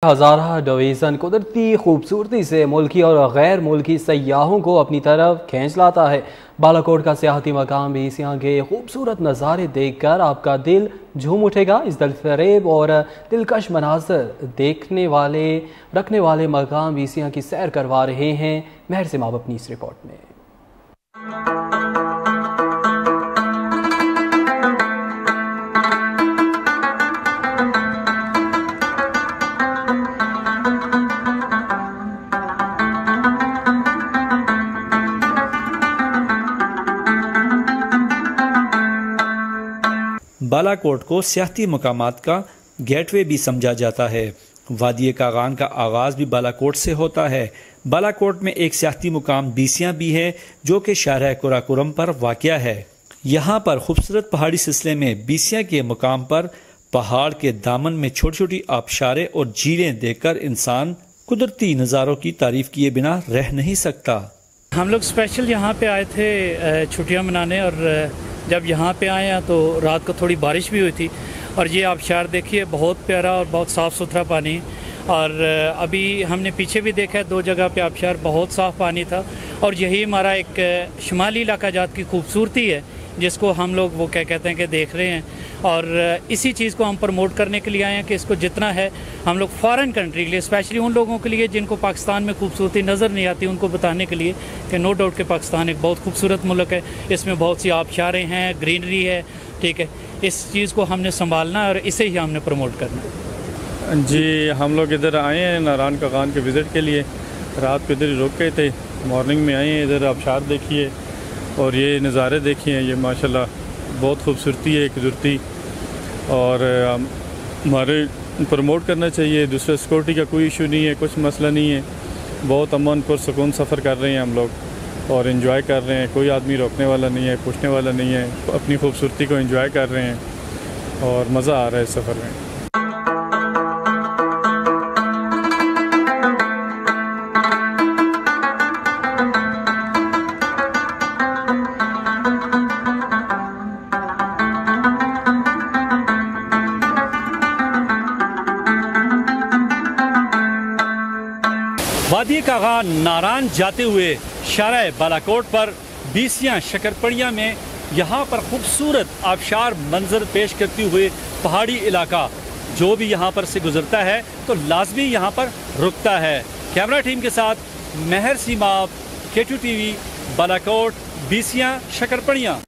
हज़ारा division कुदरती खूबसूरती से मुल्की और गैर मुल्की सयाहों को अपनी तरफ खींच लाता है। बालाकोट का सियाहती मकाम भी यहाँ के खूबसूरत नज़ारे देखकर आपका दिल झूम उठेगा। इस दिलफरेब और दिलकश मनाजर रखने वाले मकाम भी यहाँ की सैर करवा रहे हैं। महर सिमाब अपनी इस रिपोर्ट में। बालाकोट को सियाहती मकामात का गेटवे भी समझा जाता है। वादी कागान का आगाज़ भी बालाकोट से होता है। बालाकोट में एक सियाहती मुकाम बीसियाँ भी है जो कि शहर कुराकुरम पर वाक़या है। यहाँ पर खूबसूरत पहाड़ी सिलसिले में बीसियाँ के मुकाम पर पहाड़ के दामन में छोटी छोटी आबशारें और झीलें देखकर इंसान कुदरती नज़ारों की तारीफ किए बिना रह नहीं सकता। हम लोग स्पेशल यहाँ पे आए थे छुट्टियाँ मनाने, और जब यहाँ पे आए हैं तो रात को थोड़ी बारिश भी हुई थी। और ये आबशार देखिए, बहुत प्यारा और बहुत साफ़ सुथरा पानी। और अभी हमने पीछे भी देखा है, दो जगह पे आबशार बहुत साफ़ पानी था। और यही हमारा एक शुमाली इलाका जात की खूबसूरती है जिसको हम लोग वो क्या कहते हैं कि देख रहे हैं। और इसी चीज़ को हम प्रमोट करने के लिए आए हैं कि इसको जितना है हम लोग फ़ॉरेन कंट्री के लिए, स्पेशली उन लोगों के लिए जिनको पाकिस्तान में खूबसूरती नज़र नहीं आती, उनको बताने के लिए कि नो डाउट कि पाकिस्तान एक बहुत खूबसूरत मुल्क है। इसमें बहुत सी आबशारें हैं, ग्रीनरी है, ठीक है। इस चीज़ को हमने संभालना है और इसे ही हमने प्रमोट करना है। जी, हम लोग इधर आए हैं नारायण कागान के विज़िट के लिए। रात को इधर ही रुक गए थे, मॉर्निंग में आए हैं। इधर आबशार देखिए और ये नज़ारे देखिए, ये माशाल्लाह बहुत खूबसूरती है, कुदरती। और हमारे प्रमोट करना चाहिए। दूसरा, सिक्योरिटी का कोई इशू नहीं है, कुछ मसला नहीं है। बहुत अमन पुरसकून सफ़र कर रहे हैं हम लोग और इन्जॉय कर रहे हैं। कोई आदमी रोकने वाला नहीं है, पूछने वाला नहीं है। अपनी खूबसूरती को इन्जॉय कर रहे हैं और मज़ा आ रहा है इस सफ़र में। वादी कागान नारायण जाते हुए शारा बालाकोट पर बीसियाँ शकरपड़िया में यहाँ पर खूबसूरत आबशार मंजर पेश करते हुए पहाड़ी इलाका जो भी यहाँ पर से गुजरता है तो लाजमी यहाँ पर रुकता है। कैमरा टीम के साथ महर सिमाब, K2 TV, बालाकोट, बीसियाँ शकरपड़िया।